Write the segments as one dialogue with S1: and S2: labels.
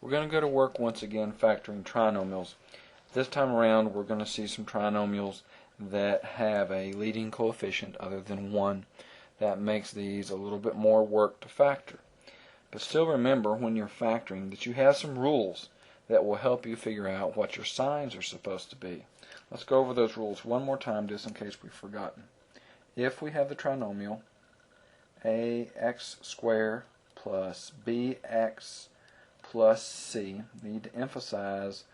S1: We're going to go to work once again factoring trinomials. This time around we're going to see some trinomials that have a leading coefficient other than 1. That makes these a little bit more work to factor. But still remember when you're factoring that you have some rules that will help you figure out what your signs are supposed to be. Let's go over those rules one more time just in case we've forgotten. If we have the trinomial ax squared plus bx plus c, need to emphasize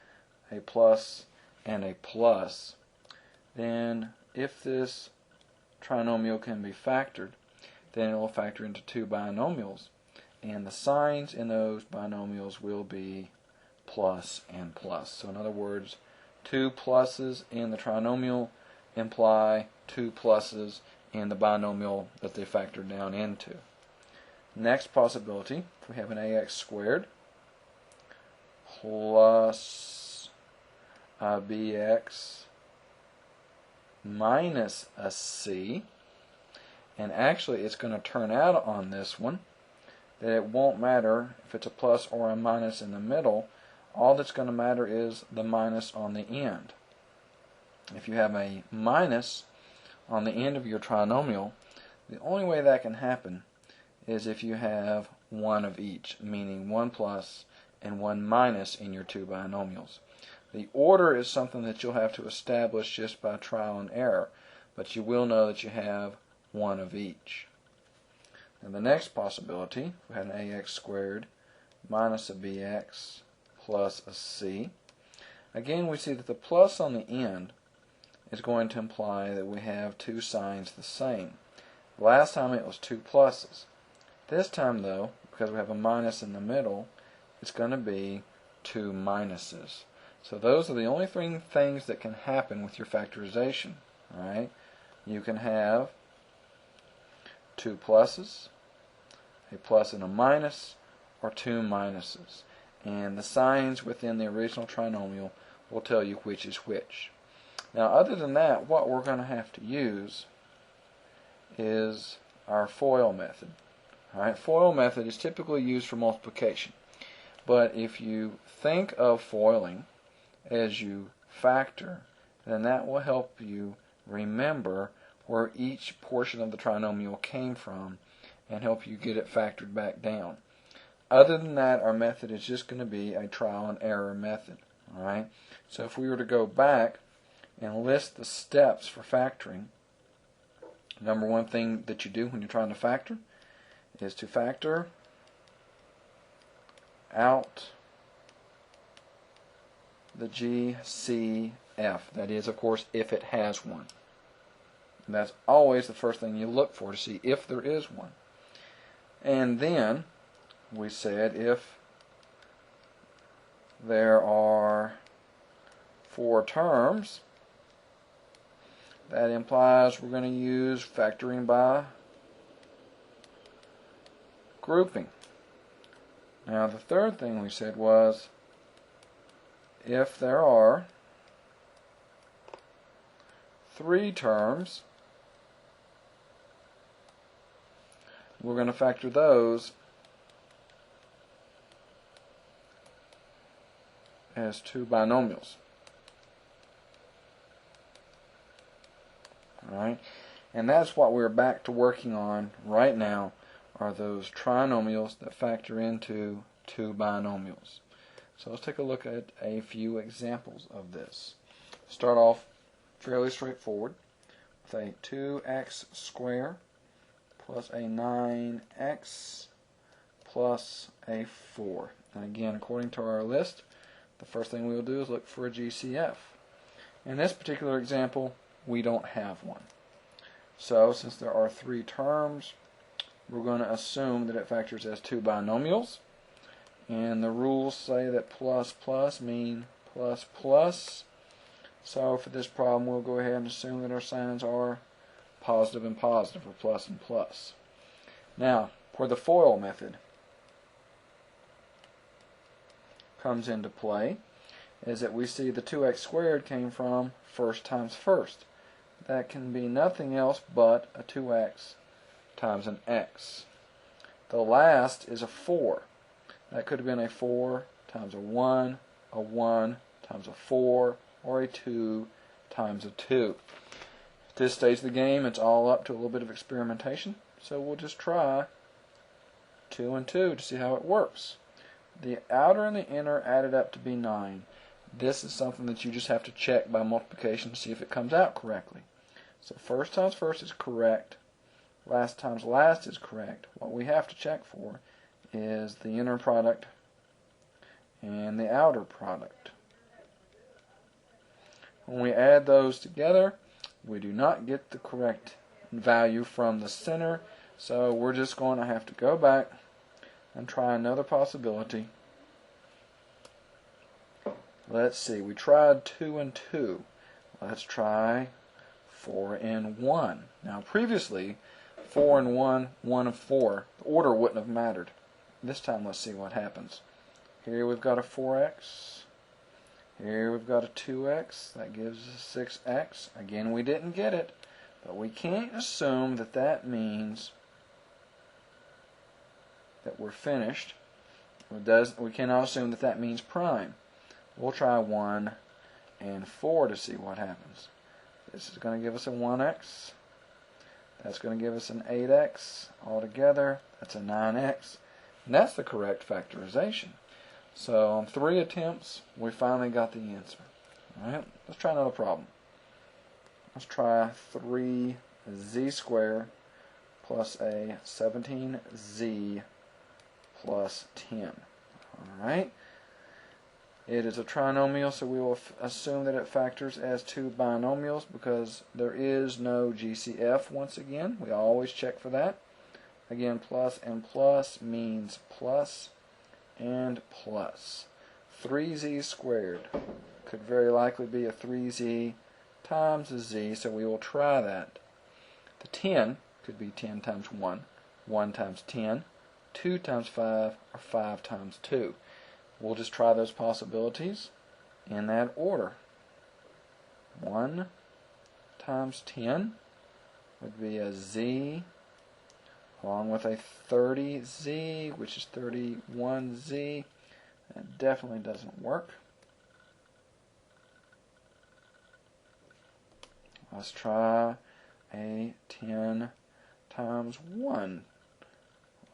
S1: a plus and a plus, then if this trinomial can be factored, then it will factor into two binomials, and the signs in those binomials will be plus and plus. So in other words, two pluses in the trinomial imply two pluses in the binomial that they factor down into. Next possibility, if we have an ax squared plus a bx minus a c, and actually it's going to turn out on this one that it won't matter if it's a plus or a minus in the middle. All that's going to matter is the minus on the end. If you have a minus on the end of your trinomial, the only way that can happen is if you have one of each, meaning one plus and one minus in your two binomials. The order is something that you'll have to establish just by trial and error, but you will know that you have one of each. And the next possibility, we had an ax squared minus a bx plus a c. Again, we see that the plus on the end is going to imply that we have two signs the same. Last time it was two pluses. This time, though, because we have a minus in the middle, it's going to be two minuses. So those are the only three things that can happen with your factorization. All right? You can have two pluses, a plus and a minus, or two minuses. And the signs within the original trinomial will tell you which is which. Now, other than that, what we're going to have to use is our FOIL method. All right? FOIL method is typically used for multiplication. But if you think of foiling as you factor, then that will help you remember where each portion of the trinomial came from and help you get it factored back down. Other than that, our method is just going to be a trial and error method. All right? So if we were to go back and list the steps for factoring, number one thing that you do when you're trying to factor is to factor out the GCF. That is, of course, if it has one. And that's always the first thing you look for to see if there is one. And then we said if there are four terms, that implies we're going to use factoring by grouping. Now the third thing we said was if there are three terms, we're going to factor those as two binomials. Alright? And that's what we're back to working on right now, are those trinomials that factor into two binomials. So let's take a look at a few examples of this. Start off fairly straightforward with a 2x squared plus a 9x plus a 4. And again, according to our list, the first thing we will do is look for a GCF. In this particular example, we don't have one. So since there are three terms, we're going to assume that it factors as two binomials. And the rules say that plus plus mean plus plus. So for this problem, we'll go ahead and assume that our signs are positive and positive, or plus and plus. Now, where the FOIL method comes into play is that we see the 2x squared came from first times first. That can be nothing else but a 2x times an x. The last is a 4. That could have been a 4 times a 1 times a 4, or a 2 times a 2. At this stage of the game, it's all up to a little bit of experimentation, so we'll just try 2 and 2 to see how it works. The outer and the inner added up to be 9. This is something that you just have to check by multiplication to see if it comes out correctly. So first times first is correct. Last times last is correct. What we have to check for is the inner product and the outer product. When we add those together, we do not get the correct value from the center, so we're just going to have to go back and try another possibility. Let's see, we tried 2 and 2. Let's try 4 and 1. Now previously, 4 and 1, 1 and 4, the order wouldn't have mattered. This time let's see what happens. Here we've got a 4x. Here we've got a 2x. That gives us 6x. Again, we didn't get it, but we can't assume that that means that we're finished. We cannot assume that that means prime. We'll try 1 and 4 to see what happens. This is going to give us a 1x. That's going to give us an 8x. Altogether, that's a 9x. And that's the correct factorization. So on 3 attempts, we finally got the answer. Alright, let's try another problem. Let's try 3z squared plus a 17z plus 10. Alright. It is a trinomial, so we will assume that it factors as two binomials because there is no GCF once again. We always check for that. Again, plus and plus means plus and plus. 3z squared could very likely be a 3z times a z, so we will try that. The 10 could be 10 times 1, 1 times 10, 2 times 5, or 5 times 2. We'll just try those possibilities in that order. 1 times 10 would be a z, along with a 30z, which is 31z. That definitely doesn't work. Let's try a 10 times 1.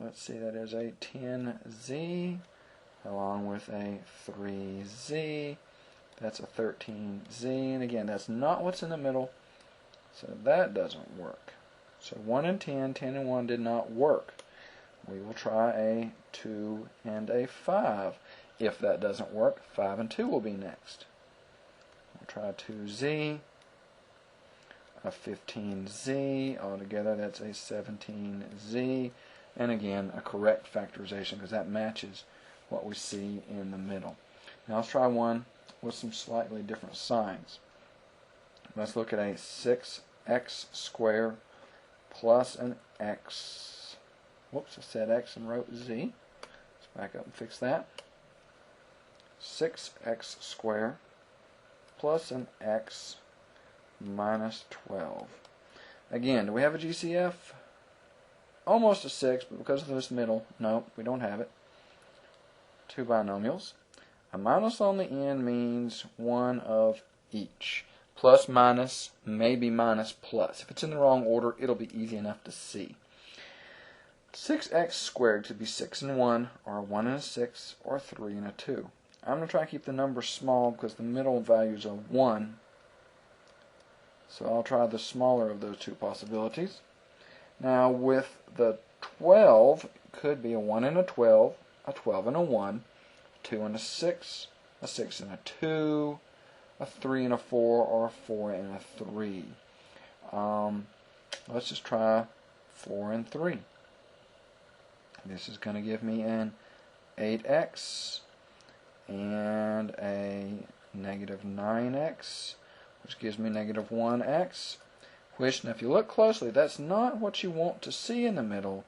S1: Let's see, that is a 10z, along with a 3z. That's a 13z, and again, that's not what's in the middle, so that doesn't work. So 1 and 10, 10 and 1 did not work. We will try a 2 and a 5. If that doesn't work, 5 and 2 will be next. We'll try 2z, a 15z, altogether that's a 17z, and again, a correct factorization because that matches what we see in the middle. Now let's try one with some slightly different signs. Let's look at a 6x squared plus an x. Whoops, I said x and wrote z. Let's back up and fix that. 6x squared plus an x minus 12. Again, do we have a GCF? Almost a 6, but because of this middle, no, we don't have it. Two binomials. A minus on the end means one of each. Plus minus, maybe minus plus. If it's in the wrong order, it'll be easy enough to see. 6x squared could be 6 and 1, or a 1 and a 6, or a 3 and a 2. I'm going to try to keep the numbers small because the middle values are 1. So I'll try the smaller of those two possibilities. Now with the 12, it could be a 1 and a 12 and a 1, a 2 and a 6 and a 2, a 3 and a 4, or a 4 and a 3. Let's just try 4 and 3. This is going to give me an 8x and a negative 9x, which gives me negative 1x, which, now if you look closely, that's not what you want to see in the middle,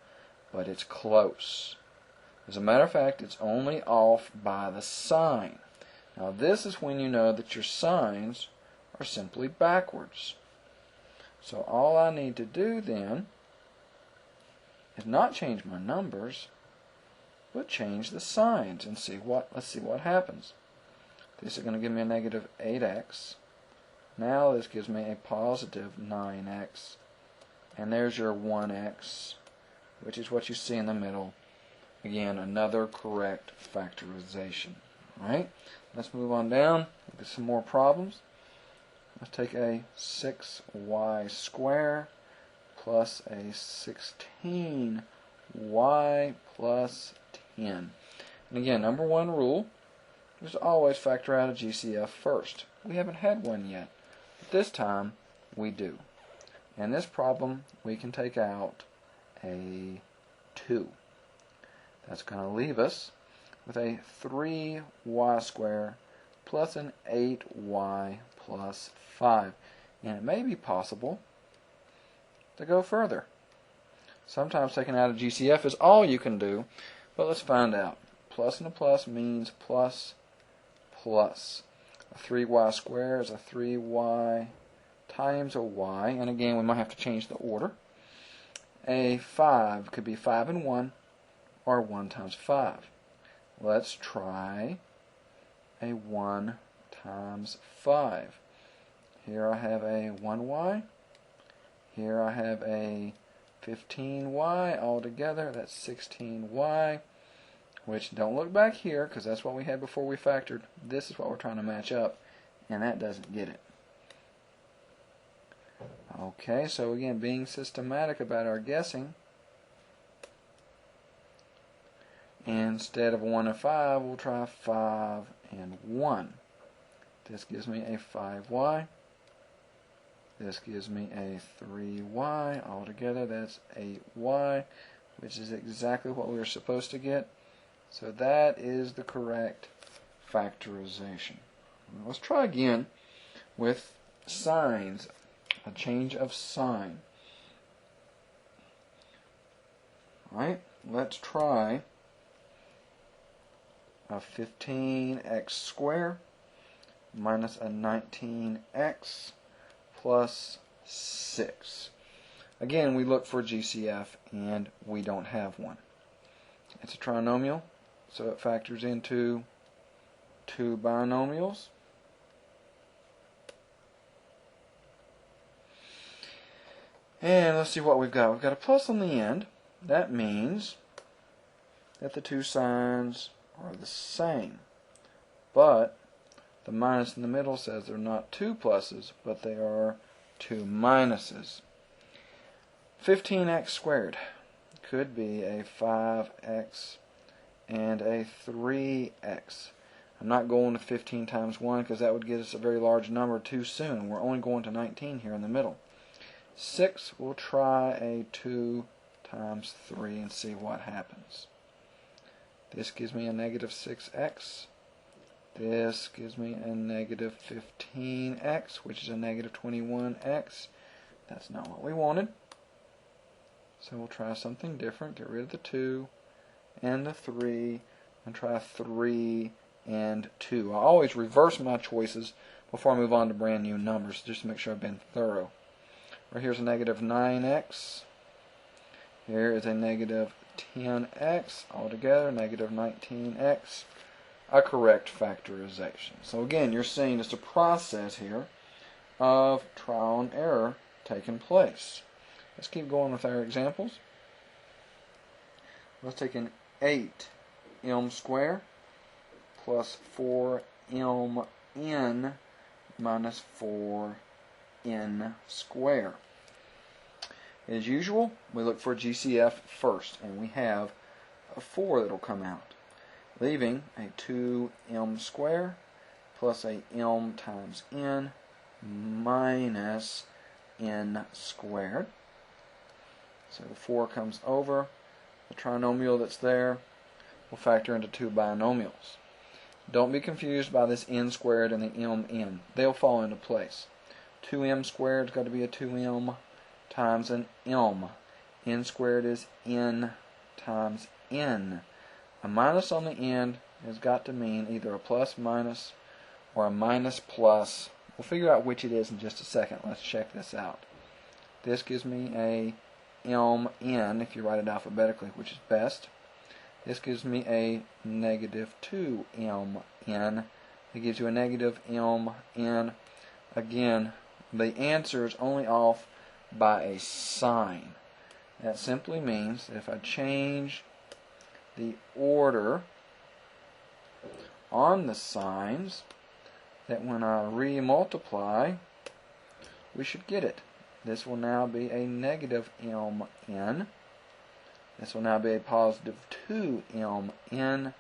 S1: but it's close. As a matter of fact, it's only off by the sign. Now this is when you know that your signs are simply backwards. So all I need to do then is not change my numbers, we'll change the signs and let's see what happens. This is going to give me a negative 8x. Now this gives me a positive 9x. And there's your 1x, which is what you see in the middle. Again, another correct factorization. Alright, let's move on down. Look at some more problems. Let's take a 6y squared plus a 16y plus 10. And again, number one rule is always factor out a GCF first. We haven't had one yet, but this time we do. In this problem, we can take out a 2. That's going to leave us with a 3y squared plus an 8y plus 5. And it may be possible to go further. Sometimes taking out a GCF is all you can do, but let's find out. Plus and a plus means plus, plus. A 3y squared is a 3y times a y, and again we might have to change the order. A 5 could be 5 and 1, or 1 times 5. Let's try a 1 times 5. Here I have a 1y. Here I have a 15y. Altogether, that's 16y. Which, don't look back here, because that's what we had before we factored. This is what we're trying to match up, and that doesn't get it. Okay, so again, being systematic about our guessing. Instead of 1 and 5, we'll try 5 and 1. This gives me a 5y. This gives me a 3y. Altogether, that's 8y, which is exactly what we were supposed to get. So that is the correct factorization. Now let's try again with signs, a change of sign. Alright, let's try a 15x squared minus a 19x plus 6. Again, we look for GCF and we don't have one. It's a trinomial, so it factors into two binomials. And let's see what we've got. We've got a plus on the end. That means that the two signs are the same. But the minus in the middle says they're not two pluses, but they are two minuses. 15x squared could be a 5x and a 3x. I'm not going to 15 times 1 because that would get us a very large number too soon. We're only going to 19 here in the middle. 6, we'll try a 2 times 3 and see what happens. This gives me a negative 6x. This gives me a negative 15x, which is a negative 21x. That's not what we wanted. So we'll try something different. Get rid of the 2 and the 3 and try 3 and 2. I always reverse my choices before I move on to brand new numbers, just to make sure I've been thorough. Right here's a negative 9x. Here is a negative 10x. Altogether, negative 19x. A correct factorization. So again, you're seeing just a process here of trial and error taking place. Let's keep going with our examples. Let's take an 8m squared plus 4mn minus 4n squared. As usual, we look for GCF first, and we have a 4 that will come out, leaving a 2m squared plus a m times n minus n squared. So the 4 comes over. The trinomial that's there will factor into two binomials. Don't be confused by this n squared and the mn. They'll fall into place. 2m squared has got to be a 2m times an m. N squared is n times n. A minus on the end has got to mean either a plus minus or a minus plus. We'll figure out which it is in just a second. Let's check this out. This gives me a mn, if you write it alphabetically, which is best. This gives me a negative 2mn. It gives you a negative mn. Again, the answer is only off by a sign. That simply means that if I change the order on the signs, that when I re-multiply, we should get it. This will now be a negative mn. This will now be a positive 2mn.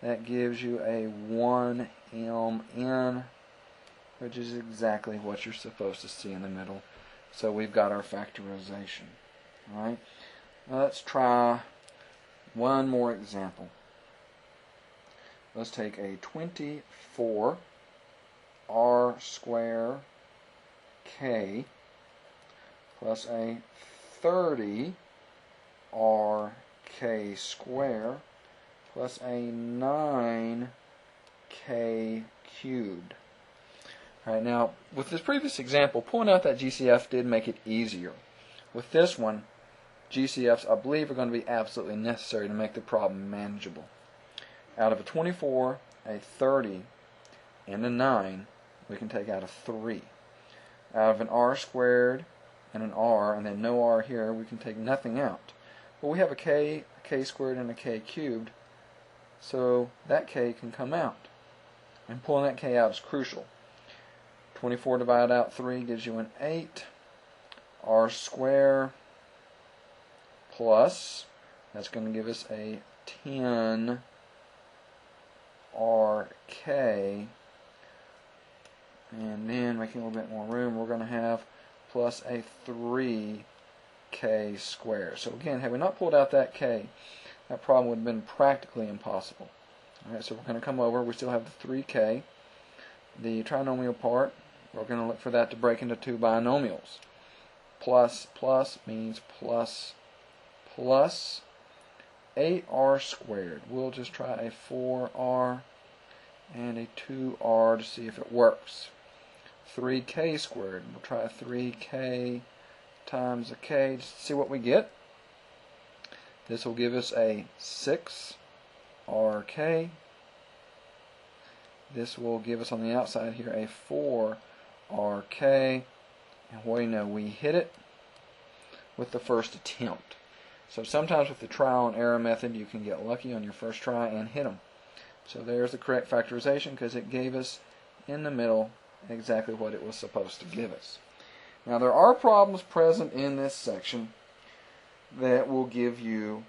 S1: That gives you a 1mn, which is exactly what you're supposed to see in the middle. So we've got our factorization. All right. Now let's try one more example. Let's take a 24 r square k plus a 30 r k square plus a 9 k cubed. Alright, now with this previous example, pulling out that GCF did make it easier. With this one, GCFs I believe are going to be absolutely necessary to make the problem manageable. Out of a 24, a 30, and a 9, we can take out a 3. Out of an r squared and an r, and then no r here, we can take nothing out. But we have a k squared, and a k cubed, so that k can come out. And pulling that k out is crucial. 24 divided out 3 gives you an 8. R squared plus, that's going to give us a 10 RK, and then making a little bit more room, we're going to have plus a 3k squared. So again, had we not pulled out that k, that problem would have been practically impossible. Alright, so we're going to come over, we still have the 3k. The trinomial part, we're going to look for that to break into two binomials. Plus plus means plus plus 8r squared. We'll just try a 4r and a 2r to see if it works. 3k squared. We'll try a 3k times a k just to see what we get. This will give us a 6rk. This will give us on the outside here a 4rk. And we know we hit it with the first attempt. So sometimes with the trial and error method, you can get lucky on your first try and hit them. So there's the correct factorization because it gave us in the middle exactly what it was supposed to give us. Now there are problems present in this section that will give you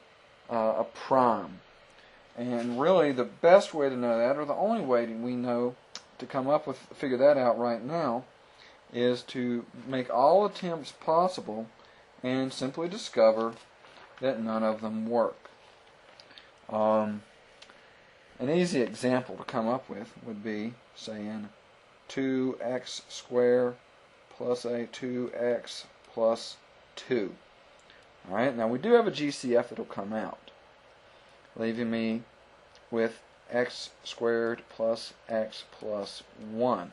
S1: a prime. And really the best way to know that, or the only way we know to come up with, figure that out right now, is to make all attempts possible and simply discover that none of them work. An easy example to come up with would be saying 2x squared plus a 2x plus 2. Alright, now we do have a GCF that will come out, leaving me with x squared plus x plus 1.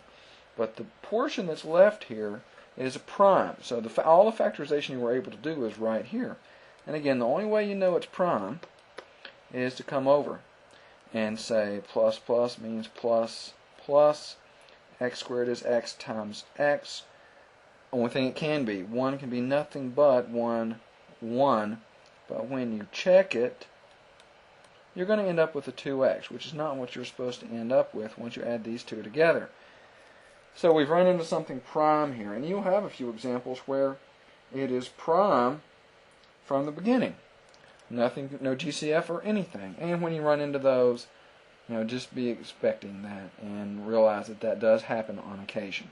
S1: But the portion that's left here is a prime. So all the factorization you were able to do is right here. And again, the only way you know it's prime is to come over and say plus plus means plus plus. X squared is x times x. Only thing it can be. 1 can be nothing but 1, 1. But when you check it, you're going to end up with a 2x, which is not what you're supposed to end up with once you add these two together. So we've run into something prime here, and you'll have a few examples where it is prime from the beginning. Nothing, no GCF or anything. And when you run into those, just be expecting that and realize that that does happen on occasion.